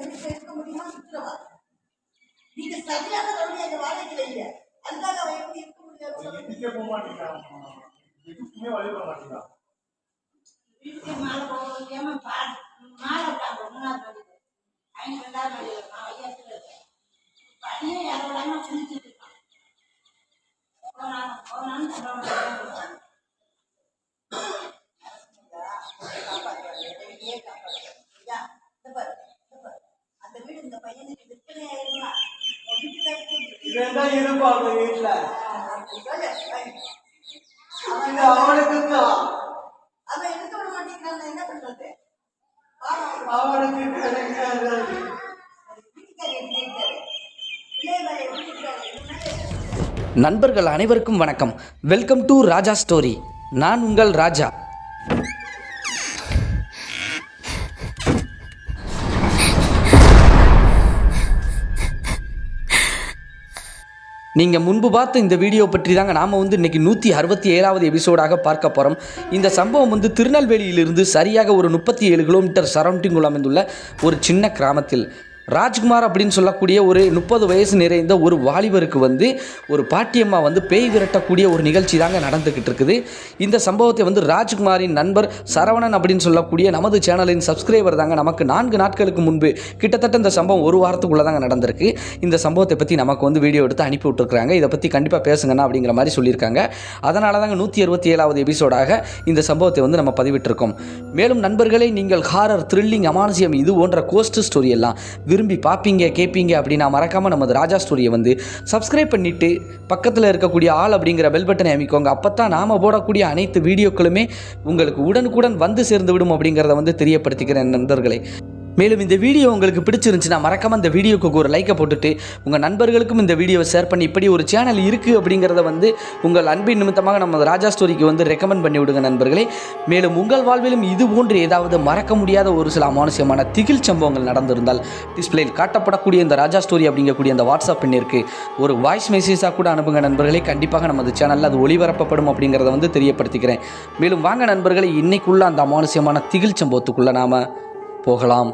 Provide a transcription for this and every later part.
இருக்க முடியுமா? சுற்றுவா நீங்க சரியான தோல்வி அந்த வாழைக்கு வைங்க. அதுக்காக அவன் எப்படி இருக்க முடியாது? போக மாட்டேங்கிறான், வீட்டுக்கு மாலை போக முடியாம மாலை மூணாவது மணி 5 மணி ஐயாத்துல இருக்கேன். பையன் யாரோடாம குளிச்சுட்டு இருக்கான். அந்த வீடு இந்த பையனுக்கு விற்பனை ஆயிருமா? வீட்டுல அவன் எடுக்க விட மாட்டேங்கிறான். என்ன பண்றது? அவனுக்கு நண்பர்கள் அனைவருக்கும் வணக்கம். Welcome to Raja story. நான் உங்கள் ராஜா. நீங்கள் முன்பு பார்த்த இந்த வீடியோ பற்றி தாங்க நாம் இன்றைக்கி 167வது எபிசோடாக பார்க்க போகிறோம். இந்த சம்பவம் திருநெல்வேலியிலிருந்து சரியாக ஒரு 37 கிலோமீட்டர் சரௌண்டிங்குள் அமைந்துள்ள ஒரு சின்ன கிராமத்தில் ராஜ்குமார் அப்படின்னு சொல்லக்கூடிய ஒரு 30 வயசு நிறைந்த ஒரு வாலிபருக்கு ஒரு பாட்டியம்மா பேய் விரட்டக்கூடிய ஒரு நிகழ்ச்சி தாங்க நடந்துக்கிட்டு இருக்குது. இந்த சம்பவத்தை ராஜ்குமாரின் நண்பர் சரவணன் அப்படின்னு சொல்லக்கூடிய நமது சேனலின் சப்ஸ்கிரைபர் தாங்க நமக்கு 4 நாட்களுக்கு முன்பு கிட்டத்தட்ட இந்த சம்பவம் ஒரு வாரத்துக்குள்ளே தாங்க நடந்திருக்கு. இந்த சம்பவத்தை பற்றி நமக்கு வீடியோ எடுத்து அனுப்பி விட்டுருக்காங்க. இதை பற்றி கண்டிப்பாக பேசுங்கண்ணா அப்படிங்கிற மாதிரி சொல்லியிருக்காங்க. அதனால தாங்க 167வது எபிசோடாக இந்த சம்பவத்தை நம்ம பதிவிட்டிருக்கோம். மேலும் நண்பர்களே, நீங்கள் ஹாரர், த்ரில்லிங், அமானுஷ்யம் இது போன்ற கோஸ்ட் ஸ்டோரி எல்லாம் விரும்பி பார்ப்பீங்க கேட்பீங்க அப்படின்னா மறக்காமல் நமது ராஜா ஸ்டோரியை சப்ஸ்கிரைப் பண்ணிவிட்டு பக்கத்தில் இருக்கக்கூடிய ஆல் அப்படிங்கிற பெல் பட்டனை அமைக்கோங்க. அப்போ தான் நாம் போடக்கூடிய அனைத்து வீடியோக்களுமே உங்களுக்கு உடனுக்குடன் சேர்ந்து விடும் அப்படிங்கிறத தெரியப்படுத்திக்கிறேன் நண்பர்களே. மேலும் இந்த வீடியோ உங்களுக்கு பிடிச்சிருந்துச்சுன்னா மறக்காமல் இந்த வீடியோக்கு ஒரு லைக்கை போட்டுட்டு உங்கள் நண்பர்களுக்கும் இந்த வீடியோவை ஷேர் பண்ணி இப்படி ஒரு சேனல் இருக்குது அப்படிங்கிறத உங்கள் அன்பின் நிமித்தமாக நம்ம ராஜா ஸ்டோரிக்கு ரெக்கமெண்ட் பண்ணி விடுங்க நண்பர்களே. மேலும் உங்கள் வாழ்விலும் இது போன்று ஏதாவது மறக்க முடியாத ஒரு சில அமானுஷ்யமான திகில் சம்பவங்கள் நடந்திருந்தால் டிஸ்பிளேயில் காட்டப்படக்கூடிய இந்த ராஜா ஸ்டோரி அப்படிங்கக்கூடிய இந்த வாட்ஸ்அப் எண்ணிற்கு ஒரு வாய்ஸ் மெசேஜாக கூட அனுப்புங்க நண்பர்களே. கண்டிப்பாக நமது சேனலில் அது ஒளிபரப்பப்படும் அப்படிங்கிறத தெரியப்படுத்திக்கிறேன். மேலும் வாங்க நண்பர்களே, இன்னைக்குள்ள அந்த அமானுஷ்யமான திகில் சம்பவத்துக்குள்ளே நாம் போகலாம்.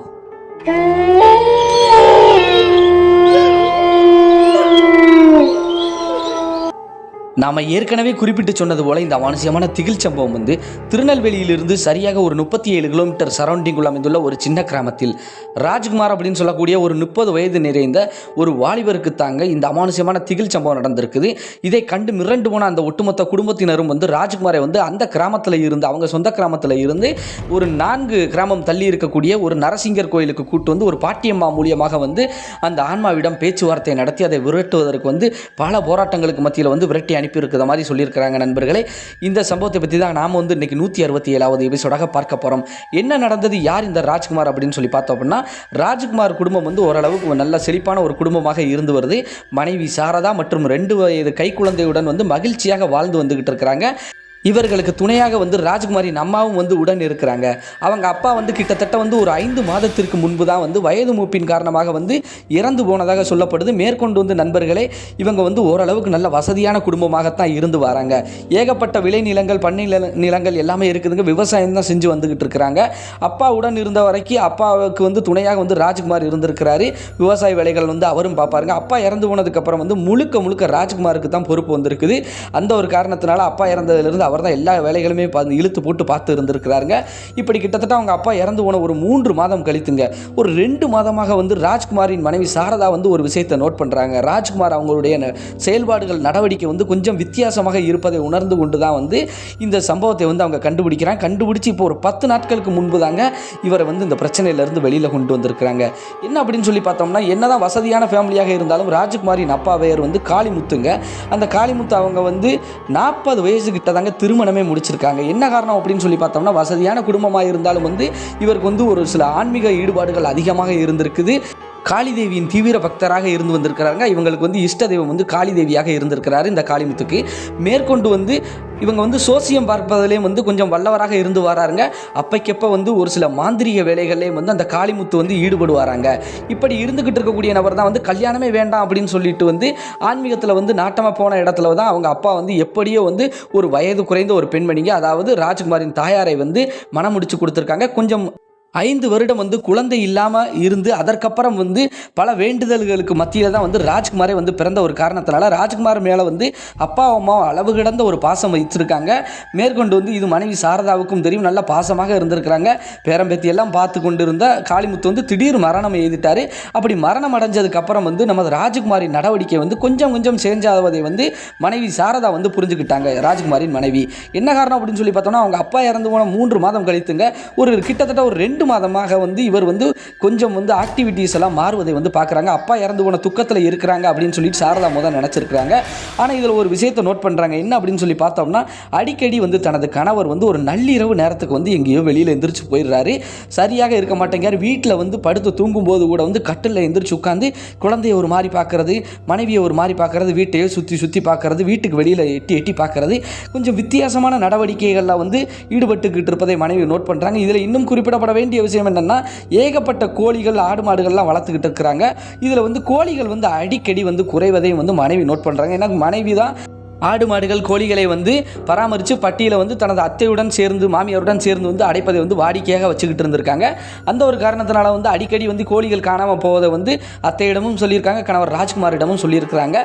நாம் ஏற்கனவே குறிப்பிட்டு சொன்னது போல இந்த அமானுஷ்யமான திகில் சம்பவம் திருநெல்வேலியிலிருந்து சரியாக ஒரு 37 கிலோமீட்டர் சரௌண்டிங்குள் அமைந்துள்ள ஒரு சின்ன கிராமத்தில் ராஜ்குமார் அப்படின்னு சொல்லக்கூடிய ஒரு 30 வயது நிறைந்த ஒரு வாலிபருக்கு தாங்க இந்த அமானுஷ்யமான திகில் சம்பவம் நடந்திருக்குது. இதை கண்டு மிரண்டு போன அந்த ஒட்டுமொத்த குடும்பத்தினரும் ராஜ்குமாரை அந்த கிராமத்தில் இருந்து, அவங்க சொந்த கிராமத்தில் இருந்து ஒரு 4 கிராமம் தள்ளி இருக்கக்கூடிய ஒரு நரசிங்கர் கோயிலுக்கு கூட்டு ஒரு பாட்டியம்மா மூலியமாக அந்த ஆன்மாவிடம் பேச்சுவார்த்தை நடத்தி அதை விரட்டுவதற்கு பல போராட்டங்களுக்கு மத்தியில் விரட்டி அனுப்பியிருக்கிற மாதிரி சொல்லியிருக்கிறாங்க நண்பர்களே. இந்த சம்பவத்தை பற்றி தான் நாம் இன்னைக்கு 167வது எபிசோடாக பார்க்க போகிறோம். என்ன நடந்தது, யார் இந்த ராஜ்குமார் அப்படின்னு சொல்லி பார்த்தோம் அப்படின்னா, ராஜ்குமார் குடும்பம் ஓரளவுக்கு நல்ல செழிப்பான ஒரு குடும்பமாக இருந்து வருது. மனைவி சாரதா மற்றும் 2 வயது கைக்குழந்தையுடன் மகிழ்ச்சியாக வாழ்ந்து வந்துகிட்டு இருக்கிறாங்க. இவர்களுக்கு துணையாக ராஜ்குமாரின் அம்மாவும் உடன் இருக்கிறாங்க. அவங்க அப்பா கிட்டத்தட்ட ஒரு 5 மாதத்திற்கு முன்பு தான் வயது மூப்பின் காரணமாக இறந்து போனதாக சொல்லப்படுது. மேற்கொண்டு நண்பர்களே, இவங்க ஓரளவுக்கு நல்ல வசதியான குடும்பமாகத்தான் இருந்து வராங்க. ஏகப்பட்ட விளை நிலங்கள், பண்ணை நிலங்கள் எல்லாமே இருக்குதுங்க. விவசாயம் தான் செஞ்சு வந்துகிட்டு இருக்கிறாங்க. அப்பா உடன் இருந்த வரைக்கும் அப்பாவுக்கு துணையாக ராஜ்குமார் இருந்திருக்கிறாரு. விவசாய வேலைகள் அவரும் பார்ப்பாருங்க. அப்பா இறந்து போனதுக்கப்புறம் முழுக்க முழுக்க ராஜ்குமாருக்கு தான் பொறுப்பு வந்திருக்குது. அந்த ஒரு காரணத்தினால அப்பா இறந்ததிலிருந்து அவர் தான் எல்லா வேலைகளுமே இழுத்து போட்டு பார்த்து இருந்திருக்கிறாருங்க. இப்படி கிட்டத்தட்ட அவங்க அப்பா இறந்து போன ஒரு 3 மாதம் கழித்துங்க ஒரு 2 மாதமாக ராஜ்குமாரின் மனைவி சாரதா ஒரு விஷயத்தை நோட் பண்ணுறாங்க. ராஜ்குமார் அவங்களுடைய செயல்பாடுகள், நடவடிக்கை கொஞ்சம் வித்தியாசமாக இருப்பதை உணர்ந்து கொண்டு தான் இந்த சம்பவத்தை அவங்க கண்டுபிடிக்கிறாங்க. கண்டுபிடிச்சி இப்போ ஒரு 10 நாட்களுக்கு முன்பு தாங்க இவரை இந்த பிரச்சனையிலேருந்து வெளியில் கொண்டு வந்திருக்கிறாங்க. என்ன அப்படின்னு சொல்லி பார்த்தோம்னா, என்னதான் வசதியான ஃபேமிலியாக இருந்தாலும் ராஜ்குமாரின் அப்பா பெயர் காளிமுத்துங்க. அந்த காளிமுத்து அவங்க 40 வயசு கிட்ட தாங்க திருமணமே முடிச்சிருக்காங்க. என்ன காரணம் அப்படின்னு சொல்லி பார்த்தோம்னா, வசதியான குடும்பமாக இருந்தாலும் இவருக்கு ஒரு சில ஆன்மீக ஈடுபாடுகள் அதிகமாக இருந்திருக்குது. காளிதேவியின் தீவிர பக்தராக இருந்து வந்திருக்கிறாங்க. இவங்களுக்கு இஷ்ட தெய்வம் காளிதேவியாக இருந்திருக்கிறாரு இந்த காளிமுத்துக்கு. மேற்கொண்டு இவங்க சோசியம் பார்ப்பதிலே கொஞ்சம் வல்லவராக இருந்து வராருங்க. அப்பைக்கப்ப ஒரு சில மாந்திரிக வேலைகளே அந்த காளிமுத்து ஈடுபடுவாராங்க. இப்படி இருந்துகிட்டு இருக்கக்கூடிய நபர் தான் கல்யாணமே வேண்டாம் அப்படின்னு சொல்லிட்டு ஆன்மீகத்தில் நாட்டமாக போன இடத்துல தான் அவங்க அப்பா எப்படியோ ஒரு வயது குறைந்த ஒரு பெண்மணிங்க, அதாவது ராஜ்குமாரின் தாயாரை மனம் முடிச்சு கொடுத்துருக்காங்க. கொஞ்சம் 5 வருடம் வந்து குழந்தை இல்லாமல் இருந்து அதற்கப்புறம் வந்து பல வேண்டுதல்களுக்கு மத்தியில் தான் வந்து ராஜ்குமாரே வந்து பிறந்த ஒரு காரணத்தினால ராஜ்குமார் மேலே வந்து அப்பா அம்மா அளவு கிடந்த ஒரு பாசம் வச்சிருக்காங்க. மேற்கொண்டு வந்து இது மனைவி சாரதாவுக்கும் தெரியும், நல்ல பாசமாக இருந்திருக்கிறாங்க. பேரம்பேத்தி எல்லாம் பார்த்து கொண்டு இருந்த காளிமுத்து வந்து திடீர் மரணம் எழுதிட்டார். அப்படி மரணம் அடைஞ்சதுக்கப்புறம் வந்து நமது ராஜ்குமாரின் நடவடிக்கை வந்து கொஞ்சம் கொஞ்சம் சேஞ்ச் ஆவதை வந்து மனைவி சாரதா வந்து புரிஞ்சுக்கிட்டாங்க. ராஜ்குமாரின் மனைவி என்ன காரணம் அப்படின்னு சொல்லி பார்த்தோம்னா, அவங்க அப்பா இறந்து போன 3 மாதம் கழித்துங்க கிட்டத்தட்ட ஒரு 2 மாதமாக வந்து இவர் வந்து கொஞ்சம் வந்து ஆக்டிவிட்டீஸ் எல்லாம் மாறுவதை வந்து பார்க்குறாங்க. அப்பா இறந்து போன துக்கத்தில் இருக்கிறாங்க அப்படின்னு சொல்லிட்டு சாரதா முதல் நினச்சிருக்கிறாங்க. ஆனால் இதில் ஒரு விஷயத்தை நோட் பண்ணுறாங்க. என்ன அப்படின்னு சொல்லி பார்த்தோம்னா, அடிக்கடி வந்து தனது கணவர் வந்து ஒரு நள்ளிரவு நேரத்துக்கு வந்து எங்கேயோ வெளியில் எந்திரிச்சு போயிடுறாரு. சரியாக இருக்க மாட்டேங்கார். வீட்டில் வந்து படுத்து தூங்கும்போது கூட வந்து கட்டில் எந்திரிச்சு உட்காந்து குழந்தைய ஒரு மாதிரி பார்க்கறது, மனைவியை ஒரு மாதிரி பார்க்கறது, வீட்டையே சுற்றி சுற்றி பார்க்கறது, வீட்டுக்கு வெளியில் எட்டி எட்டி பார்க்கறது, கொஞ்சம் வித்தியாசமான நடவடிக்கைகளில் வந்து ஈடுபட்டுக்கிட்டு இருப்பதை மனைவி நோட் பண்ணுறாங்க. இதில் இன்னும் குறிப்பிடப்பட வேண்டிய விஷயம் என்னன்னா, ஏகப்பட்ட கோழிகள் ஆடு மாடுகள்லாம் வளர்த்துக்கிட்டு இருக்கிறாங்க. இதில் வந்து கோழிகள் வந்து அடிக்கடி வந்து குறைவதையும் வந்து மனைவி நோட் பண்ணுறாங்க. ஏன்னா மனைவி தான் ஆடு மாடுகள் கோழிகளை வந்து பராமரித்து பட்டியில் வந்து தனது அத்தையுடன் சேர்ந்து மாமியாருடன் சேர்ந்து வந்து அடைப்பதை வந்து வாடிக்கையாக வச்சுக்கிட்டு இருந்திருக்காங்க. அந்த ஒரு காரணத்தினால வந்து அடிக்கடி வந்து கோழிகள் காணாமல் போவதை வந்து அத்தையிடமும் சொல்லியிருக்காங்க, கணவர் ராஜ்குமாரிடமும் சொல்லியிருக்கிறாங்க.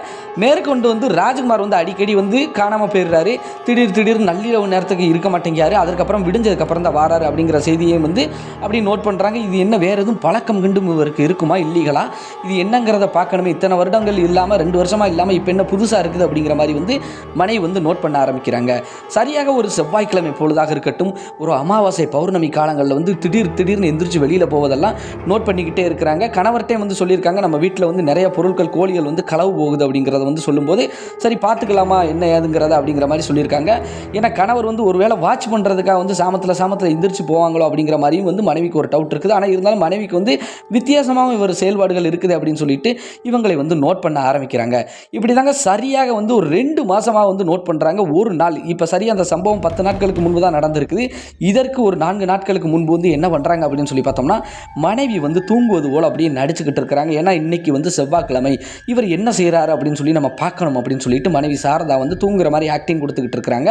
மேற்கொண்டு வந்து ராஜ்குமார் வந்து அடிக்கடி வந்து காணாமல் போயிடுறாரு. திடீர் நள்ளிரவு நேரத்துக்கு இருக்க மாட்டேங்கிறாரு. அதுக்கப்புறம் விடிஞ்சதுக்கப்புறம் தான் வாராரு அப்படிங்கிற செய்தியையும் வந்து அப்படி நோட் பண்ணுறாங்க. இது என்ன வேறு எதுவும் பழக்கம் கண்டும் இவருக்கு இருக்குமா இல்லீகலா, இது என்னங்கிறத பார்க்கணுமே. இத்தனை வருடங்கள் இல்லாமல் 2 வருஷமாக இல்லாமல் இப்போ என்ன புதுசாக இருக்குது அப்படிங்கிற மாதிரி வந்து மனைவி வந்து நோட் பண்ண ஆரம்பிக்கிறாங்க. சரியாக ஒரு செவ்வாய்க்கிழமை பொழுதாக இருக்கட்டும், ஒரு அமாவாசை பௌர்ணமி காலங்களில் வந்து திடீர்னு எந்திரிச்சு வெளியில் போவதெல்லாம் நோட் பண்ணிக்கிட்டே இருக்கிறாங்க. கணவர்கிட்டே வந்து சொல்லியிருக்காங்க, நம்ம வீட்டில் வந்து நிறைய பொருட்கள் கோழிகள் வந்து களவு போகுது அப்படிங்கிறத வந்து சொல்லும்போது சரி பார்த்துக்கலாமா என்ன ஏதுங்கிறத அப்படிங்கிற மாதிரி சொல்லியிருக்காங்க. ஏன்னா கணவர் வந்து ஒரு வேளை வாட்ச் பண்ணுறதுக்காக வந்து சாமத்தில் எந்திரிச்சு போவாங்களோ அப்படிங்கிற மாதிரியும் வந்து மனைவிக்கு ஒரு டவுட் இருக்குது. ஆனால் இருந்தாலும் மனைவிக்கு வந்து வித்தியாசமாக இவர் செயல்பாடுகள் இருக்குது அப்படின்னு சொல்லிட்டு இவங்களை வந்து நோட் பண்ண ஆரம்பிக்கிறாங்க. இப்படி தாங்க சரியாக வந்து ஒரு 2 மாதமாக வந்து நோட் பண்ணுறாங்க. ஒரு நாள் இப்போ சரியாக அந்த சம்பவம் 10 நாட்களுக்கு முன்பு தான் நடந்திருக்குது. இதற்கு ஒரு 4 நாட்களுக்கு முன்பு வந்து என்ன பண்ணுறாங்க அப்படின்னு சொல்லி பார்த்தோம்னா, மனைவி வந்து தூங்குவது போல் அப்படியே நடிச்சுக்கிட்டு இருக்கிறாங்க. ஏன்னா இன்னைக்கு வந்து செவ்வாய்க்கிழமை, இவர் என்ன செய்கிறாரு அப்படின்னு சொல்லி நம்ம பார்க்கணும் அப்படின்னு சொல்லிட்டு மனைவி சாரதா வந்து தூங்குற மாதிரி ஆக்டிங் கொடுத்துக்கிட்டு இருக்கிறாங்க.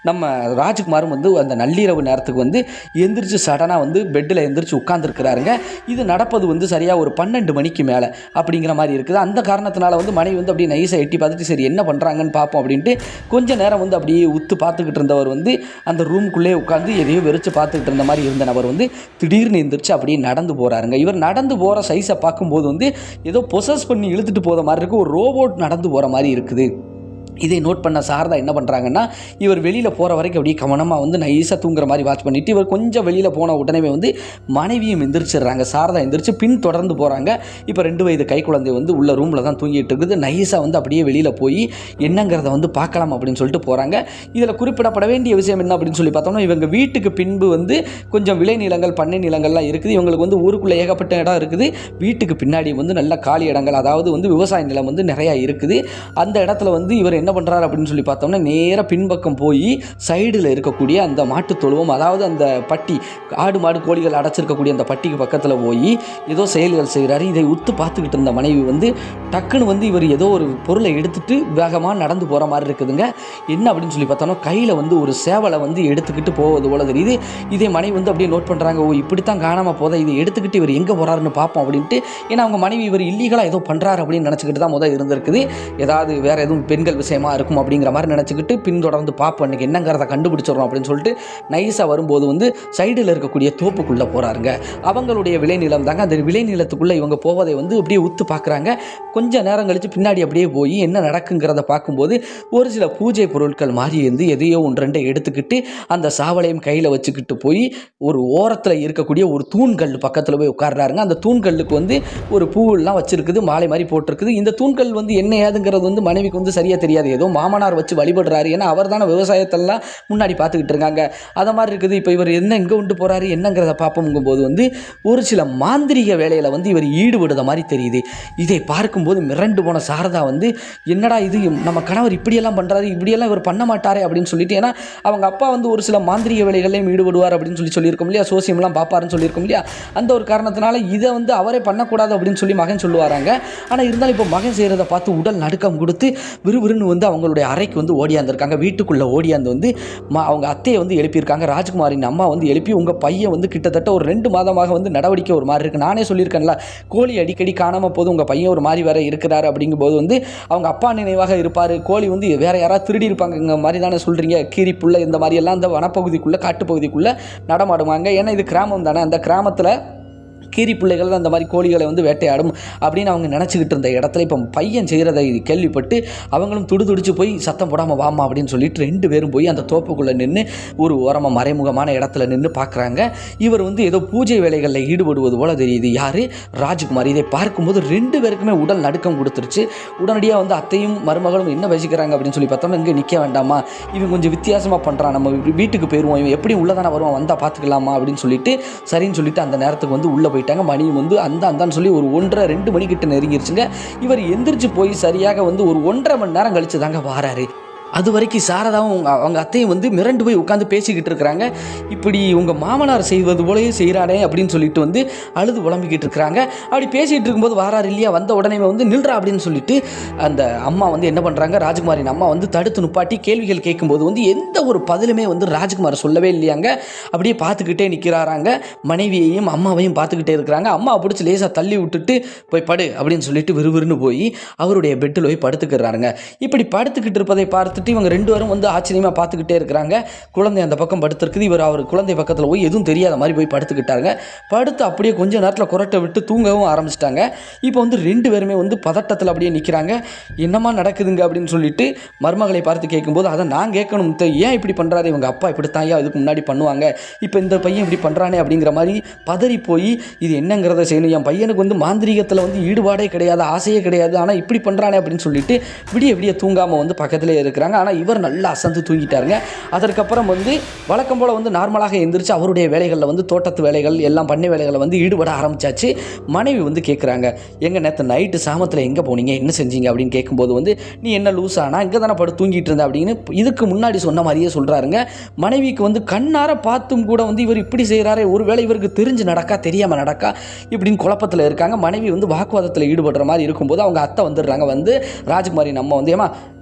நம்ம ராஜ்குமாரும் வந்து அந்த நள்ளிரவு நேரத்துக்கு வந்து எந்திரிச்சு சடனாக வந்து பெட்டில் எந்திரிச்சு உட்காந்துருக்கிறாருங்க. இது நடப்பது வந்து சரியாக ஒரு 12 மணிக்கு மேலே அப்படிங்கிற மாதிரி இருக்குது. அந்த காரணத்தினால வந்து மனைவி வந்து அப்படியே நைஸாக எட்டி பார்த்துட்டு சரி என்ன பண்ணுறாங்கன்னு பார்ப்போம் அப்படின்ட்டு கொஞ்ச நேரம் வந்து அப்படியே உத்து பார்த்துக்கிட்டு இருந்தவர் வந்து அந்த ரூம்குள்ளே உட்காந்து எதையோ வெறிச்சு பார்த்துக்கிட்டு இருந்த மாதிரி இருந்த நபர் வந்து திடீர்னு எந்திரிச்சு அப்படியே நடந்து போகிறாருங்க. இவர் நடந்து போகிற சைஸை பார்க்கும்போது வந்து ஏதோ பொசஸ் பண்ணி இழுத்துட்டு போகிற மாதிரி இருக்குது, ஒரு ரோபோட் நடந்து போகிற மாதிரி இருக்குது. இதை நோட் பண்ண சாரதா என்ன பண்ணுறாங்கன்னா, இவர் வெளியில் போகிற வரைக்கும் அப்படியே கவனமாக வந்து நைஸாக தூங்குற மாதிரி வாட்ச் பண்ணிவிட்டு இவர் கொஞ்சம் வெளியில் போன உடனே வந்து மனைவியும் எந்திரிச்சிடுறாங்க. சாரதா எந்திரிச்சு பின் தொடர்ந்து போகிறாங்க. இப்போ 2 வயது கை குழந்தை வந்து உள்ள ரூமில் தான் தூங்கிட்டு இருக்குது. நைஸாக வந்து அப்படியே வெளியில் போய் என்னங்கிறத வந்து பார்க்கலாம் அப்படின்னு சொல்லிட்டு போகிறாங்க. இதில் குறிப்பிடப்பட வேண்டிய விஷயம் என்ன அப்படின்னு சொல்லி பார்த்தோம்னா, இவங்க வீட்டுக்கு பின்பு வந்து கொஞ்சம் விளைநிலங்கள் பண்ணை நிலங்கள்லாம் இருக்குது. இவங்களுக்கு வந்து ஊருக்குள்ளே ஏகப்பட்ட இடம் இருக்குது. வீட்டுக்கு பின்னாடி வந்து நல்ல காலி இடங்கள், அதாவது வந்து விவசாய நிலம் வந்து நிறையா இருக்குது. அந்த இடத்துல வந்து இவர் என்ன பண்ணுறாரு அப்படின்னு சொல்லி பார்த்தோம்னா, நேராக பின்பக்கம் போய் சைடில் இருக்கக்கூடிய அந்த மாட்டு தொழுவம், அதாவது அந்த பட்டி ஆடு மாடு கோழிகள் அடைச்சிருக்கக்கூடிய அந்த பட்டிக்கு பக்கத்தில் போய் ஏதோ செயல்கள் செய்கிறாரு. இதை உத்து பார்த்துக்கிட்டு இருந்த மனைவி வந்து டக்குன்னு வந்து இவர் ஏதோ ஒரு பொருளை எடுத்துகிட்டு வேகமாக நடந்து போகிற மாதிரி இருக்குதுங்க. என்ன அப்படின்னு சொல்லி பார்த்தோம்னா, கையில் வந்து ஒரு சேவலை வந்து எடுத்துக்கிட்டு போவது போல தெரியுது. இதே மனைவி வந்து அப்படியே நோட் பண்ணுறாங்க, ஓ இப்படித்தான் காணாமல் போதா, இதை எடுத்துக்கிட்டு இவர் எங்கே போகிறாருன்னு பார்ப்போம் அப்படின்ட்டு. ஏன்னா அவங்க மனைவி இவர் இல்லீகலாக ஏதோ பண்ணுறாரு அப்படின்னு நினச்சிக்கிட்டு தான் முதல் இருந்திருக்குது. ஏதாவது வேறு எதுவும் பெண்கள் விஷயமா இருக்கும் அப்படிங்கிற மாதிரி நினச்சிக்கிட்டு பின்தொடர்ந்து பார்ப்போம், இன்றைக்கி என்னங்கிறத கண்டுபிடிச்சிடறோம் அப்படின்னு சொல்லிட்டு நைஸாக வரும்போது வந்து சைடில் இருக்கக்கூடிய தோப்புக்குள்ளே போகிறாருங்க. அவங்களுடைய விளைநிலம் தாங்க. அந்த விளைநிலத்துக்குள்ளே இவங்க போவதை வந்து அப்படியே உத்து பார்க்குறாங்க. கொஞ்சம் நேரம் கழித்து பின்னாடி அப்படியே போய் என்ன நடக்குங்கிறத பார்க்கும்போது ஒரு சில பூஜை பொருட்கள் மாதிரி இருந்து எதையோ 1-2 எடுத்துக்கிட்டு அந்த சாவலையும் கையில் வச்சுக்கிட்டு போய் ஒரு ஓரத்தில் இருக்கக்கூடிய ஒரு தூண்கல் பக்கத்தில் போய் உட்கார்றாருங்க. அந்த தூண்கல்லுக்கு வந்து ஒரு பூவெல்லாம் வச்சுருக்குது, மாலை மாதிரி போட்டிருக்குது. இந்த தூண்கல் வந்து என்ன ஏதுங்கிறது வந்து மனைவிக்கு வந்து சரியாக தெரியாது. ஏதோ மாமனார் வச்சு வழிபடுறாரு, ஏன்னா அவர் தானே விவசாயத்தெல்லாம் முன்னாடி பார்த்துக்கிட்டு இருக்காங்க. அதை மாதிரி இருக்குது. இப்போ இவர் என்ன இங்கே கொண்டு போகிறாரு என்னங்கிறத பார்ப்போங்கும்போது வந்து ஒரு சில மாந்திரிக வேலையில் வந்து இவர் ஈடுபடுத மாதிரி தெரியுது. இதை பார்க்கும்போது மிரண்டு போன சாரதா வந்து என்னடா இது, நம்ம கணவர் இப்படியெல்லாம் பண்ணுறாரு, இப்படியெல்லாம் இவர் பண்ண மாட்டாரே அப்படின்னு சொல்லிட்டு, ஏன்னா அவங்க அப்பா வந்து ஒரு சில மாந்திரிக வேலைகளையும் ஈடுபடுவார் அப்படின்னு சொல்லியிருக்கோம் இல்லையா, சோசியம்லாம் பார்ப்பாருன்னு சொல்லியிருக்கோம் இல்லையா, அந்த ஒரு காரணத்தினால இதை வந்து அவரே பண்ணக்கூடாது அப்படின்னு சொல்லி மகன் சொல்லுவாராங்க. ஆனால் இருந்தாலும் இப்போ மகன் செய்கிறத பார்த்து உடல் நடுக்கம் கொடுத்து விறுவிறுன்னு வந்து அவங்களுடைய அறைக்கு வந்து ஓடியாந்துருக்காங்க. வீட்டுக்குள்ளே ஓடியாந்து வந்து அவங்க அத்தையை வந்து எழுப்பியிருக்காங்க. ராஜ்குமாரின் அம்மா வந்து எழுப்பி, உங்கள் பையன் வந்து கிட்டத்தட்ட ஒரு 2 மாதமாக வந்து நடவடிக்கை ஒரு மாதிரி இருக்குது. நானே சொல்லியிருக்கேன்ல, கோழி அடிக்கடி காணாமல் போது, உங்கள் பையன் ஒரு மாதிரி வேற இருக்கிறாரு அப்படிங்கும்போது வந்து அவங்க அப்பா நினைவாக இருப்பார். கோழி வந்து வேற யாராவது திருடி இருப்பாங்க மாதிரி தானே சொல்கிறீங்க. கீரிப்புள்ள இந்த மாதிரி எல்லாம் இந்த வனப்பகுதிக்குள்ளே காட்டுப்பகுதிக்குள்ளே நடமாடுவாங்க. ஏன்னா இது கிராமம் தானே, அந்த கிராமத்தில் கீரி பிள்ளைகள் அந்த மாதிரி கோழிகளை வந்து வேட்டையாடும் அப்படின்னு அவங்க நினச்சிக்கிட்டு இருந்த இடத்துல இப்போ பையன் செய்கிறதை கேள்விப்பட்டு அவங்களும் துடிச்சு போய் சத்தம் போடாமல் வாமா அப்படின்னு சொல்லிட்டு 2 பேரும் போய் அந்த தோப்புக்குள்ளே நின்று ஒரு ஓரமாக மறைமுகமான இடத்துல நின்று பார்க்குறாங்க. இவர் வந்து ஏதோ பூஜை வேலைகளில் ஈடுபடுவது போல தெரியுது. யார்? ராஜ்குமார். இதை பார்க்கும்போது 2 பேருக்குமே உடல் நடுக்கம் கொடுத்துருச்சு. உடனடியாக வந்து அத்தையும் மருமகளும் என்ன பேசிக்கிறாங்க அப்படின்னு சொல்லி பார்த்தோம்னா, இங்கே நிற்க வேண்டாமா, இவன் கொஞ்சம் வித்தியாசமாக பண்ணுறான், நம்ம வீட்டுக்கு போயிடுவோம், இவன் எப்படி உள்ளதானே வருவான், வந்தால் பார்த்துக்கலாமா அப்படின்னு சொல்லிட்டு சரின்னு சொல்லிட்டு அந்த நேரத்துக்கு வந்து உள்ளே போயிட்டாங்க. மணி வந்து அந்தான்னு சொல்லி ஒரு 1:30-2 மணிக்கிட்ட நெருங்கிருச்சுங்க. இவர் எந்திரிச்சு போய் சரியாக வந்து ஒரு 1.5 மணி நேரம் கழிச்சு தாங்க வாராரு. அது வரைக்கும் சாரதாவும் அவங்க அத்தையும் வந்து மிரண்டு போய் உட்காந்து பேசிக்கிட்டு இருக்கிறாங்க. இப்படி உங்கள் மாமனார் செய்வது போலயே செய்கிறானே அப்படின்னு சொல்லிட்டு வந்து அழுது புலம்பிக்கிட்டு இருக்கிறாங்க. அப்படி பேசிகிட்டு இருக்கும்போது வாராரு இல்லையா, வந்த உடனே வந்து நில்றா அப்படின்னு சொல்லிட்டு அந்த அம்மா வந்து என்ன பண்ணுறாங்க, ராஜ்குமாரின் அம்மா வந்து தடுத்து நுப்பாட்டி கேள்விகள் கேட்கும்போது வந்து எந்த ஒரு பதிலுமே வந்து ராஜ்குமார் சொல்லவே இல்லையாங்க. அப்படியே பார்த்துக்கிட்டே நிற்கிறாராங்க. மனைவியையும் அம்மாவையும் பார்த்துக்கிட்டே இருக்கிறாங்க. அம்மா பிடிச்சி லேசாக தள்ளி விட்டுட்டு போய் படு அப்படின்னு சொல்லிட்டு விறுவிறுன்னு போய் அவருடைய பெட்டில் போய் படுத்துக்கிறாருங்க. இப்படி படுத்துக்கிட்டு இருப்பதை பார்த்துட்டு இவங்க 2 பேரும் வந்து ஆச்சரியமாக பார்த்துக்கிட்டே இருக்கிறாங்க. குழந்தை அந்த பக்கம் படுத்துருக்குது. இவர் அவர் குழந்தை பக்கத்தில் போய் எதுவும் தெரியாத மாதிரி போய் படுத்துக்கிட்டாருங்க. படுத்து அப்படியே கொஞ்சம் நேரத்தில் குரட்டை விட்டு தூங்கவும் ஆரம்பிச்சிட்டாங்க. இப்போ வந்து 2 பேருமே வந்து பதட்டத்தில் அப்படியே நிற்கிறாங்க. என்னமா நடக்குதுங்க அப்படின்னு சொல்லிட்டு மருமகளை பார்த்து கேட்கும்போது, அதை நான் கேட்கணும், ஏன் இப்படி பண்ணுறாரு, இவங்க அப்பா இப்படித்தான் ஏன் இதுக்கு முன்னாடி பண்ணுவாங்க, இப்போ இந்த பையன் இப்படி பண்ணுறானே அப்படிங்கிற மாதிரி பதறி போய் இது என்னங்கிறத செய்யணும், என் பையனுக்கு வந்து மாந்திரீகத்தில் வந்து ஈடுபாடே கிடையாது, ஆசையே கிடையாது, ஆனால் இப்படி பண்ணுறானே அப்படின்னு சொல்லிட்டு விடிய தூங்காமல் வந்து பக்கத்திலே இருக்கிறாங்க. ஆனால் இவர் நல்லா அசந்து தூங்கிட்டாருங்க. அதற்கப்புறம் வந்து வழக்கம் போல் வந்து நார்மலாக எந்திரிச்சு அவருடைய வேலைகளில் வந்து தோட்டத்து வேலைகள் எல்லாம் பண்ணை வேலைகளை வந்து ஈடுபட ஆரம்பிச்சாச்சு. மனைவி வந்து கேட்குறாங்க, எங்க நேற்று நைட்டு சாமத்தில் எங்கே போனீங்க, என்ன செஞ்சீங்க அப்படின்னு கேட்கும்போது வந்து, நீ என்ன லூஸானா, இங்கே தானே படுத்து தூங்கிட்டு இருந்த அப்படின்னு இதுக்கு முன்னாடி சொன்ன மாதிரியே சொல்கிறாருங்க. மனைவிக்கு வந்து கண்ணார பார்த்தும் கூட வந்து இவர் இப்படி செய்கிறாரே, ஒருவேளை இவருக்கு தெரிஞ்சு நடக்கா தெரியாமல் நடக்கா இப்படின்னு குழப்பத்தில் இருக்காங்க. மனைவி வந்து வாக்குவாதத்தில் ஈடுபடுற மாதிரி இருக்கும்போது அவங்க அத்தை வந்துடுறாங்க. வந்து ராஜ்குமாரி நம்ம வந்து, ஏமா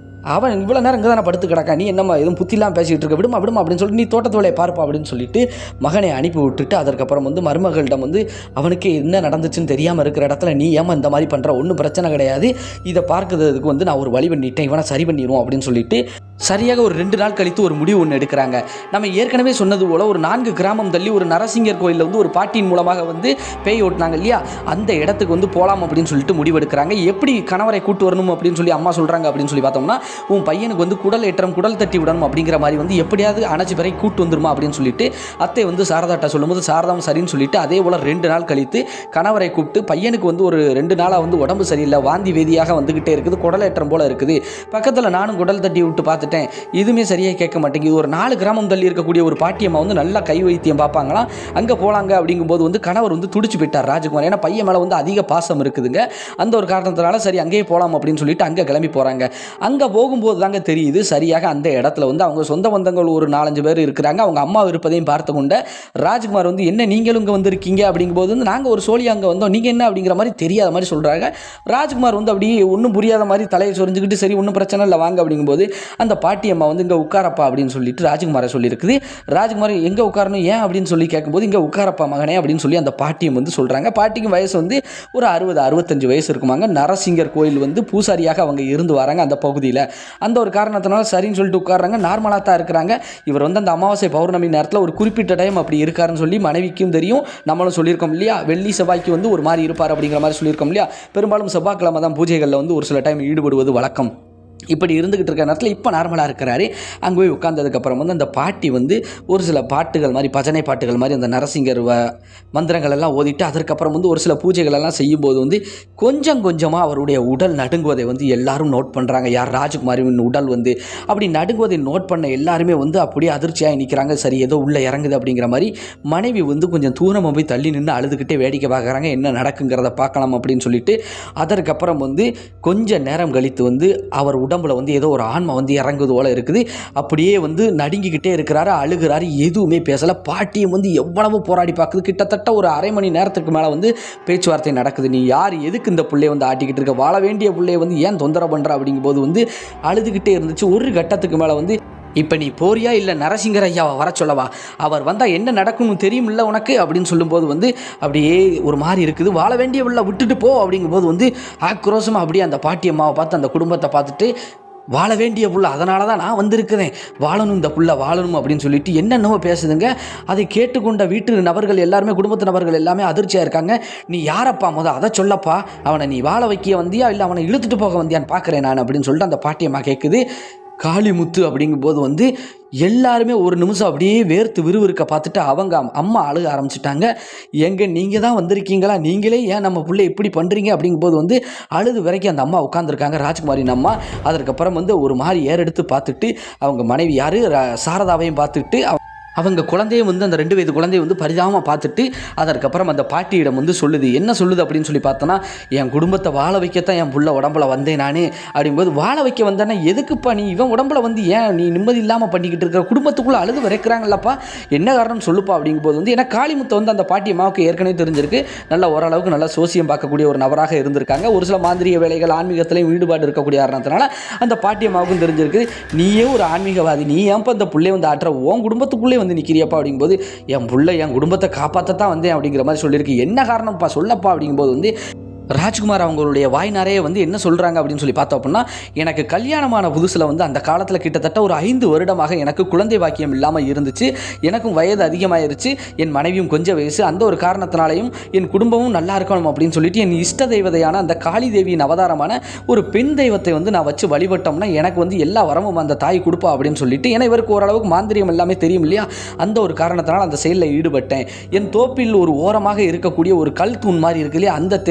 அவன் இவ்வளோ நேரம் இங்கே தானே படுத்து கிடக்கா, நீ என்னம்மா எதுவும் புத்திலாம் பேசிகிட்டு இருக்க, விடுமா அப்படின்னு சொல்லிட்டு நீ தோட்டத்து வேலையை பார்ப்பா அப்படின்னு சொல்லிட்டு மகனை அனுப்பி விட்டுட்டு அதற்கப்புறம் வந்து மருமகளிடம் வந்து அவனுக்கு என்ன நடந்துச்சுன்னு தெரியாமல் இருக்கிற இடத்துல நீ ஏமா இந்த மாதிரி பண்ணுற, ஒன்றும் பிரச்சனை கிடையாது, இதை பார்க்கறதுக்கு வந்து நான் ஒரு வழி பண்ணிட்டேன், இவனை சரி பண்ணிடுவோம் அப்படின்னு சொல்லிட்டு சரியாக ஒரு 2 நாள் கழித்து ஒரு முடிவு ஒன்று எடுக்கிறாங்க. நம்ம ஏற்கனவே சொன்னது போல் ஒரு 4 கிராமம் தள்ளி ஒரு நரசிங்கர் கோயிலில் வந்து ஒரு பாட்டியின் மூலமாக வந்து பேய் ஓட்டினாங்க இல்லையா, அந்த இடத்துக்கு வந்து போகலாம் அப்படின்னு சொல்லிட்டு முடிவெடுக்கிறாங்க. எப்படி கணவரை கூட்டு வரணும் அப்படின்னு சொல்லி அம்மா சொல்கிறாங்க அப்படின்னு சொல்லி பார்த்தோம்னா, உன் பையனுக்கு வந்து குடல் ஏற்றம், குடல் தட்டி விடணும் அப்படிங்கிற மாதிரி வந்து எப்படியாவது அணைச்சி பிறகு கூட்டு வந்துருமா அப்படின்னு சொல்லிட்டு அத்தை வந்து சாரதாட்ட சொல்லும்போது சாரதாவும் சரின்னு சொல்லிட்டு அதே போல் 2 நாள் கழித்து கணவரை கூப்பிட்டு, பையனுக்கு வந்து ஒரு 2 நாளாக வந்து உடம்பு சரியில்லை, வாந்தி வேதியாக வந்துக்கிட்டே இருக்குது, குடல் ஏற்றம் போல் இருக்குது, பக்கத்தில் நானும் குடல் தட்டி விட்டு பார்த்துட்டேன், எதுவுமே சரியாக கேட்க மாட்டேங்குது, ஒரு 4 கிராமம் தள்ளி இருக்கக்கூடிய ஒரு பாட்டியம்மா வந்து நல்லா கை வைத்தியம் பார்ப்பாங்களாம், அங்கே போகலாங்க அப்படிங்கும்போது வந்து கணவர் வந்து துடிச்சு போயிட்டார் ராஜ்குமார். ஏன்னா பையன் மேலே வந்து அதிக பாசம் இருக்குதுங்க. அந்த ஒரு காரணத்தினால சரி அங்கேயே போகலாம் அப்படின்னு சொல்லிட்டு அங்கே கிளம்பி போகிறாங்க. அங்கே போகும்போது தாங்க தெரியுது சரியாக அந்த இடத்துல வந்து அவங்க சொந்த பந்தங்கள் ஒரு 4-5 பேர் இருக்கிறாங்க. அவங்க அம்மா இருப்பதையும் பார்த்து கொண்ட ராஜ்குமார் வந்து, என்ன நீங்களும் இங்கே வந்திருக்கீங்க அப்படிங்கும்போது வந்து, நாங்கள் ஒரு சோழி அங்கே வந்தோம், நீங்கள் என்ன அப்படிங்கிற மாதிரி தெரியாத மாதிரி சொல்கிறாங்க. ராஜ்குமார் வந்து அப்படியே ஒன்றும் புரியாத மாதிரி தலையை சொரிஞ்சுக்கிட்டு சரி ஒன்றும் பிரச்சனை இல்லை வாங்க அப்படிங்கும்போது அந்த பாட்டியம்மா வந்து இங்கே உட்காரப்பா அப்படின்னு சொல்லிட்டு ராஜ்குமாரை சொல்லியிருக்குது. ராஜ்குமார் எங்கே உட்காரணும் ஏன் அப்படின்னு சொல்லி கேட்கும்போது, இங்கே உட்காரப்பா மகனே அப்படின்னு சொல்லி அந்த பாட்டியம் வந்து சொல்கிறாங்க. பாட்டிக்கும் வயசு வந்து ஒரு 60-65 வயசு இருக்குமாங்க. நரசிங்கர் கோயில் வந்து பூசாரியாக அவங்க இருந்து வராங்க அந்த பகுதியில். அந்த ஒரு காரணத்தினால சரின்னு சொல்லிட்டு உட்கார்றாங்க. நார்மலாக தான் இருக்கிறாங்க. இவர் வந்து அந்த அமாவாசை பௌர்ணமி நேரத்தில் ஒரு குறிப்பிட்ட டைம் அப்படி இருக்காருன்னு சொல்லி மனைவிக்கும் தெரியும், நம்மளும் சொல்லியிருக்கோம் இல்லையா, வெள்ளி செவ்வாய்க்கு வந்து ஒரு மாதிரி இருப்பார் அப்படிங்கிற மாதிரி சொல்லியிருக்கோம் இல்லையா. பெரும்பாலும் செவ்வாய்க்கிழமை தான் பூஜைகளில் வந்து ஒரு சில டைம் ஈடுபடுவது வழக்கம். இப்படி இருந்துக்கிட்டு இருக்கிற நேரத்தில் இப்போ நார்மலாக இருக்கிறாரு. அங்கே போய் உட்கார்ந்ததுக்கப்புறம் வந்து அந்த பாட்டி வந்து ஒரு சில பாட்டுகள் மாதிரி, பஜனை பாட்டுகள் மாதிரி அந்த நரசிங்கர் மந்திரங்கள் எல்லாம் ஓதிட்டு அதற்கப்புறம் வந்து ஒரு சில பூஜைகள் எல்லாம் செய்யும்போது வந்து கொஞ்சம் கொஞ்சமாக அவருடைய உடல் நடுங்குவதை வந்து எல்லாரும் நோட் பண்ணுறாங்க. யார்? ராஜ்குமாரின் உடல் வந்து அப்படி நடுங்குவதை நோட் பண்ண எல்லாருமே வந்து அப்படியே அதிர்ச்சியாக நிற்கிறாங்க. சரி ஏதோ உள்ளே இறங்குது அப்படிங்கிற மாதிரி. மனைவி வந்து கொஞ்சம் தூரமாக போய் தள்ளி நின்று அழுதுகிட்டே வேடிக்கை பார்க்குறாங்க, என்ன நடக்குங்கிறத பார்க்கலாம் அப்படின்னு சொல்லிட்டு. அதற்கப்புறம் வந்து கொஞ்சம் நேரம் கழித்து வந்து அவர் உடம்புல வந்து ஏதோ ஒரு ஆன்மா வந்து இறங்குது போல இருக்குது. அப்படியே வந்து நடுங்கிக்கிட்டே இருக்கிறாரு, அழுகிறாரு, எதுவுமே பேசலை. பாட்டியும் வந்து எவ்வளவு போராடி பார்க்குது. கிட்டத்தட்ட ஒரு அரை மணி நேரத்துக்கு மேலே வந்து பேச்சுவார்த்தை நடக்குது. நீ யார், எதுக்கு இந்த பிள்ளைய வந்து ஆட்டிக்கிட்டு இருக்க, வாழ வேண்டிய பிள்ளைய வந்து ஏன் தொந்தரவு பண்ணுற அப்படிங்கும்போது வந்து அழுதுகிட்டே இருந்துச்சு. ஒரு கட்டத்துக்கு மேலே வந்து இப்போ நீ போறியா இல்லை நரசிங்கர் ஐயாவை வர சொல்லவா, அவர் வந்தால் என்ன நடக்கும்னு தெரியுமில்ல உனக்கு அப்படின்னு சொல்லும்போது வந்து அப்படியே ஒரு மாதிரி இருக்குது. வாழ வேண்டிய உள்ள விட்டுட்டு போ அப்படிங்கும்போது வந்து ஆக்ரோஷமாக அப்படியே அந்த பாட்டி அம்மாவை பார்த்து அந்த குடும்பத்தை பார்த்துட்டு, வாழ வேண்டிய புள்ள, அதனால தான் நான் வந்திருக்கிறேன், வாழணும் இந்த புள்ள வாழணும் அப்படின்னு சொல்லிட்டு என்னென்னவோ பேசுதுங்க. அதை கேட்டுக்கொண்ட வீட்டு நபர்கள் எல்லாருமே, குடும்பத்து நபர்கள் எல்லாமே அதிர்ச்சியாக இருக்காங்க. நீ யாரப்பா, அதை சொல்லப்பா, அவனை நீ வாழ வைக்க வந்தியா இல்லை அவனை இழுத்துட்டு போக வந்தியான்னு பார்க்குறேன் நான் அப்படின்னு சொல்லிட்டு அந்த பாட்டியம்மா கேட்குது. காளிமுத்து அப்படிங்கும்போது வந்து எல்லாருமே ஒரு நிமிஷம் அப்படியே வேர்த்து விறுவிறுக்க பார்த்துட்டு அவங்க அம்மா அழுக ஆரம்பிச்சிட்டாங்க. எங்கே நீங்கள் தான் வந்திருக்கீங்களா, நீங்களே ஏன் நம்ம பிள்ளை இப்படி பண்ணுறீங்க அப்படிங்கும்போது வந்து அழுது வரைக்கும் அந்த அம்மா உட்காந்துருக்காங்க, ராஜ்குமாரின் அம்மா. அதற்கப்புறம் வந்து ஒரு மாதிரி ஏறெடுத்து பார்த்துட்டு அவங்க மனைவி யார் சாரதாவையும் பார்த்துட்டு அவங்க குழந்தையும் வந்து அந்த 2 வயது குழந்தைய வந்து பரிதாபமாக பார்த்துட்டு அதற்கப்புறம் அந்த பாட்டியிடம் வந்து சொல்லுது. என்ன சொல்லுது அப்படின்னு சொல்லி பார்த்தோன்னா, என் குடும்பத்தை வாழ வைக்கத்தான் என் புள்ள உடம்புல வந்தேன் நான் அப்படிங்கும்போது, வாழ வைக்க வந்தேன்னா எதுக்குப்பா நீ இவன் உடம்புல வந்து ஏன் நீ நிம்மதி இல்லாமல் பண்ணிக்கிட்டு இருக்கிற, குடும்பத்துக்குள்ளே அழுது வரைக்கிறாங்கல்லப்பா, என்ன காரணம் சொல்லுப்பா அப்படிங்கும்போது வந்து, ஏன்னா காளிமுத்தை வந்து அந்த பாட்டி அம்மாவுக்கு ஏற்கனவே தெரிஞ்சிருக்கு, நல்ல ஓரளவுக்கு நல்லா சோசியம் பார்க்கக்கூடிய ஒரு நபராக இருந்திருக்காங்க, ஒரு சில மாந்திரிய வேலைகள் ஆன்மீகத்திலையும் ஈடுபாடு இருக்கக்கூடிய காரணத்தினால அந்த பாட்டி அம்மாவுக்கும் தெரிஞ்சிருக்கு, நீயே ஒரு ஆன்மீகவாதி, நீ ஏன்ப்பா அந்த பிள்ளைய வந்து ஆட்டுற, உன் குடும்பத்துக்குள்ளே வந்து நிற்கிறியப்பா அப்படிங்கும்போது, என் புள்ள என் குடும்பத்தை காப்பாற்றத்தான் வந்தேன் அப்படிங்கிற மாதிரி சொல்லியிருக்கு. என்ன காரணம்ப்பா சொல்லப்பா அப்படிங்கும்போது வந்து ராஜ்குமார் அவங்களுடைய வாய் நிறைய வந்து என்ன சொல்கிறாங்க அப்படின்னு சொல்லி பார்த்தோம் அப்படின்னா, எனக்கு கல்யாணமான புதுசில் வந்து அந்த காலத்தில் கிட்டத்தட்ட ஒரு 5 வருடமாக எனக்கு குழந்தை பாக்கியம் இல்லாமல் இருந்துச்சு, எனக்கும் வயது அதிகமாகிருச்சு, என் மனைவியும் கொஞ்சம் வயசு, அந்த ஒரு காரணத்தினாலையும் என் குடும்பமும் நல்லா இருக்கணும் அப்படின்னு சொல்லிட்டு என் இஷ்ட தெய்வதையான அந்த காளி தேவியின் அவதாரமான ஒரு பெண் தெய்வத்தை வந்து நான் வச்சு வழிபட்டோம்னா எனக்கு வந்து எல்லா வரமும் அந்த தாய் கொடுப்பா அப்படின்னு சொல்லிட்டு, ஏன்னா இவருக்கு ஓரளவுக்கு மாந்திரியம் எல்லாமே தெரியும் இல்லையா, அந்த ஒரு காரணத்தினால் அந்த செயலில் ஈடுபட்டேன். என் தோப்பில் ஒரு ஓரமாக இருக்கக்கூடிய ஒரு கல் தூண் மாதிரி இருக்கு இல்லையா, அந்த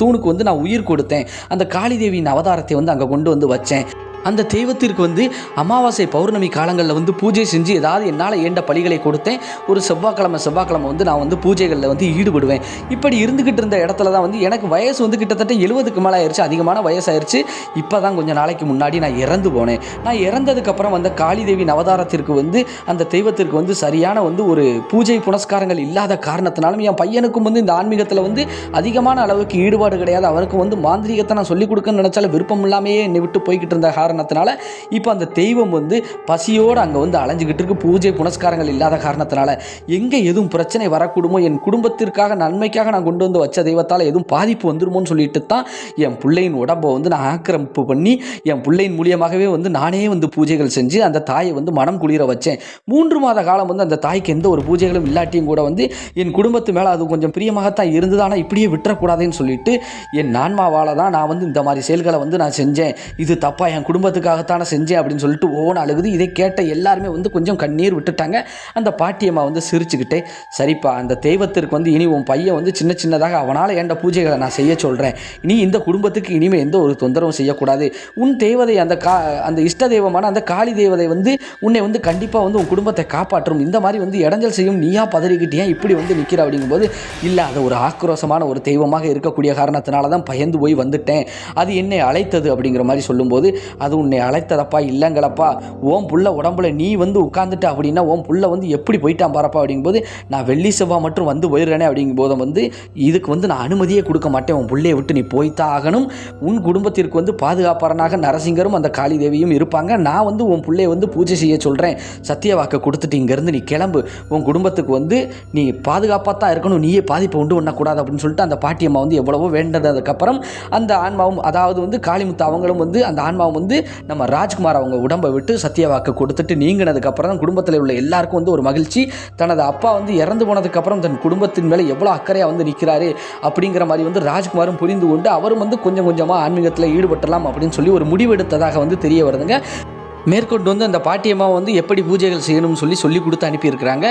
தூணுக்கு வந்து நான் உயிர் கொடுத்தேன், அந்த காளிதேவியின் அவதாரத்தை வந்து அங்கே கொண்டு வந்து வச்சேன். அந்த தெய்வத்திற்கு வந்து அமாவாசை பௌர்ணமி காலங்களில் வந்து பூஜை செஞ்சு ஏதாவது என்னால் ஏண்ட பலிகளை கொடுத்தேன். ஒரு செவ்வாய்க்கிழமை வந்து நான் வந்து பூஜைகளில் வந்து ஈடுபடுவேன். இப்படி இருந்துக்கிட்டு இருந்த இடத்துல தான் வந்து எனக்கு வயசு வந்து கிட்டத்தட்ட 70க்கு மேலே ஆயிடுச்சு, அதிகமான வயசாயிருச்சு. இப்போ தான் கொஞ்சம் நாளைக்கு முன்னாடி நான் இறந்து போனேன். நான் இறந்ததுக்கப்புறம் அந்த காளிதேவியின் அவதாரத்திற்கு வந்து அந்த தெய்வத்திற்கு வந்து சரியான வந்து ஒரு பூஜை புனஸ்காரங்கள் இல்லாத காரணத்தினாலும் என் பையனுக்கும் வந்து இந்த ஆன்மீகத்தில் வந்து அதிகமான அளவுக்கு ஈடுபாடு கிடையாது. அவருக்கு வந்து மாந்திரிகத்தை நான் சொல்லிக் கொடுக்கணும்னு நினச்சாலும் விருப்பம் இல்லாமையே என்னை விட்டு போய்கிட்டு இருந்த காரணத்தினால இப்போ அந்த தெய்வம் வந்து பசியோடு அங்கே வந்து அலைஞ்சிக்கிட்டு இருக்கு. பூஜை புனஸ்காரங்கள் இல்லாத காரணத்தினால எங்கே எதுவும் பிரச்சனை வரக்கூடுமோ, என் குடும்பத்திற்காக நன்மைக்காக நான் கொண்டு வந்து வச்ச தெய்வத்தால் எதுவும் பாதிப்பு வந்துருமோன்னு சொல்லிட்டு தான் என் பிள்ளையின் உடம்பை வந்து நான் ஆக்கிரமிப்பு பண்ணி என் பிள்ளையின் மூலியமாகவே வந்து நானே வந்து பூஜைகள் செஞ்சு அந்த தாயை வந்து மனம் குளிர வச்சேன். 3 மாத காலம் வந்து அந்த தாய்க்கு எந்த ஒரு பூஜைகளும் இல்லாட்டியும் கூட வந்து என் குடும்பத்து மேலே அது கொஞ்சம் பிரியமாகத்தான் இருந்தது. ஆனால் இப்படியே விட்டுறக்கூடாதுன்னு சொல்லிட்டு என் ஆன்மாவால் தான் நான் வந்து இந்த மாதிரி செயல்களை வந்து நான் செஞ்சேன், இது தப்பா, என் குடும்பத்துக்காகத்தானே செஞ்சேன் அப்படின்னு சொல்லிட்டு ஓன அழுகுது. இதை கேட்ட எல்லாருமே வந்து கொஞ்சம் கண்ணீர் விட்டுட்டாங்க. அந்த பாட்டியம்மா வந்து சிரிச்சுக்கிட்டே, சரிப்பா, அந்த தெய்வத்திற்கு வந்து இனி உன் பையன் வந்து சின்ன சின்னதாக அவனால் ஏண்ட பூஜைகளை நான் செய்ய சொல்கிறேன், இனி இந்த குடும்பத்துக்கு இனிமேல் எந்த ஒரு தொந்தரவும் செய்யக்கூடாது, உன் தேவதை அந்த இஷ்ட தெய்வமான அந்த காளி தேவதை வந்து உன்னை வந்து கண்டிப்பாக வந்து உன் குடும்பத்தை காப்பாற்றும், இந்த மாதிரி வந்து இடைஞ்சல் செய்யும், நீயா பதறிக்கிட்டியா இப்படி வந்து நிற்கிற அப்படிங்கும்போது, இல்லை அது ஒரு ஆக்ரோஷமான ஒரு தெய்வமாக இருக்கக்கூடிய காரணத்தினால தான் பயந்து போய் வந்துட்டேன், அது என்னை அழைத்தது அப்படிங்கிற மாதிரி சொல்லும்போது, அது உன்னை அழைத்ததப்பா இல்லைங்களப்பா, ஓம் புள்ள உடம்புல நீ வந்து உட்காந்துட்ட அப்படின்னா ஓம் புள்ள வந்து எப்படி போயிட்டான் பாரப்பா அப்படிங்கும்போது, நான் வெள்ளி செவ்வாய் மட்டும் வந்து போயிடுறேனே அப்படிங்கும்போது வந்து இதுக்கு வந்து நான் அனுமதியே கொடுக்க மாட்டேன், உன் பிள்ளையை விட்டு நீ போய்த்தான் ஆகணும், உன் குடும்பத்திற்கு வந்து பாதுகாப்பாளனாக நரசிங்கரும் அந்த காளி தேவியும் இருப்பாங்க, நான் வந்து உன் பிள்ளையை வந்து பூஜை செய்ய சொல்கிறேன், சத்திய வாக்கை கொடுத்துட்டு இங்கேருந்து நீ கிளம்பு, உன் குடும்பத்துக்கு வந்து நீ பாதுகாப்பாக தான் இருக்கணும், நீயே பாதிப்பை உண்டு பண்ணக்கூடாது அப்படின்னு சொல்லிட்டு அந்த பாட்டியம்மா வந்து எவ்வளவோ வேண்டதுக்கப்புறம் அந்த ஆன்மாவும், அதாவது வந்து காளிமுத்து அவங்களும் வந்து அந்த ஆன்மாவும் வந்து நம்ம ராஜ்குமார் அவங்க உடம்பை விட்டு சத்திய வாக்கு கொடுத்துட்டு நீங்கினதுக்கப்புறம் தான் குடும்பத்தில் உள்ள எல்லாருக்கும் வந்து ஒரு மகிழ்ச்சி. தனது அப்பா வந்து இறந்து போனதுக்கப்புறம் தன் குடும்பத்தின் மேலே எவ்வளோ அக்கறையாக வந்து நிற்கிறாரு அப்படிங்கிற மாதிரி வந்து ராஜ்குமாரும் புரிந்து கொண்டு அவரும் வந்து கொஞ்சம் கொஞ்சமாக ஆன்மீகத்தில் ஈடுபட்டலாம் அப்படின்னு சொல்லி ஒரு முடிவெடுத்ததாக வந்து தெரிய வருதுங்க. மேற்கொண்டு வந்து அந்த பாட்டியம்மா வந்து எப்படி பூஜைகள் செய்யணும்னு சொல்லி கொடுத்து அனுப்பியிருக்கிறாங்க.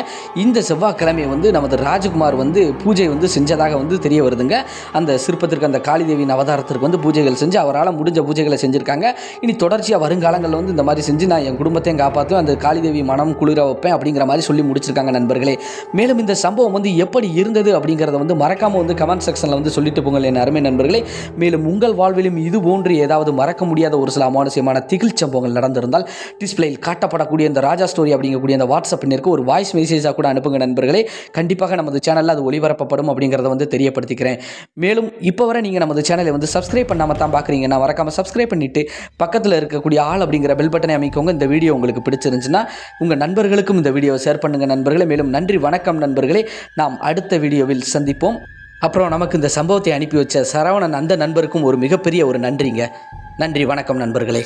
இந்த செவ்வாய்க்கிழமை வந்து நமது ராஜ்குமார் வந்து பூஜை வந்து செஞ்சதாக வந்து தெரிய வருதுங்க. அந்த சிற்பத்திற்கு, அந்த காளிதேவியின் அவதாரத்திற்கு வந்து பூஜைகள் செஞ்சு அவரால் முடிஞ்ச பூஜைகளை செஞ்சுருக்காங்க. இனி தொடர்ச்சியாக வருங்காலங்களில் வந்து இந்த மாதிரி செஞ்சு நான் என் குடும்பத்தையும் காப்பாற்றுவேன், அந்த காளிதேவி மனம் குளிர வைப்பேன் அப்படிங்கிற மாதிரி சொல்லி முடிச்சிருக்காங்க நண்பர்களே. மேலும் இந்த சம்பவம் வந்து எப்படி இருந்தது அப்படிங்கிறத வந்து மறக்காமல் வந்து கமெண்ட் செக்ஷனில் வந்து சொல்லிட்டு போங்கள் என் அருமை நண்பர்களே. மேலும் உங்கள் வாழ்விலும் இது போன்று ஏதாவது மறக்க முடியாத ஒரு சில அமானுஷ்யமான திகில் சம்பவங்கள் நடந்திருந்தால் டிஸ்பிளேயில் காட்டப்படக்கூடிய இந்த ராஜா ஸ்டோரி அப்படிங்கக்கூடிய அந்த வாட்ஸ்அப் எண்ணிற்கு ஒரு வாய்ஸ் மெசேஜாக கூட அனுப்புங்க நண்பர்களே. கண்டிப்பாக நமது சேனலில் அது ஒளிபரப்பப்படும் அப்படிங்கிறத வந்து தெரியப்படுத்திக்கிறேன். மேலும் இப்போ வரை நீங்கள் நமது சேனலை வந்து சப்ஸ்கிரைப் பண்ணாமல் தான் பார்க்குறீங்கன்னா மறக்காமல் சப்ஸ்கிரைப் பண்ணிவிட்டு பக்கத்தில் இருக்கக்கூடிய ஆல் அப்படிங்கிற பெல் பட்டனை அமைக்கோங்க. இந்த வீடியோ உங்களுக்கு பிடிச்சிருந்துச்சுன்னா உங்கள் நண்பர்களுக்கும் இந்த வீடியோவை ஷேர் பண்ணுங்கள் நண்பர்களே. மேலும் நன்றி, வணக்கம் நண்பர்களே. நாம் அடுத்த வீடியோவில் சந்திப்போம். அப்புறம் நமக்கு இந்த சம்பவத்தை அனுப்பி வச்ச சரவணன் அந்த நண்பருக்கும் ஒரு மிகப்பெரிய ஒரு நன்றிங்க. நன்றி, வணக்கம் நண்பர்களே.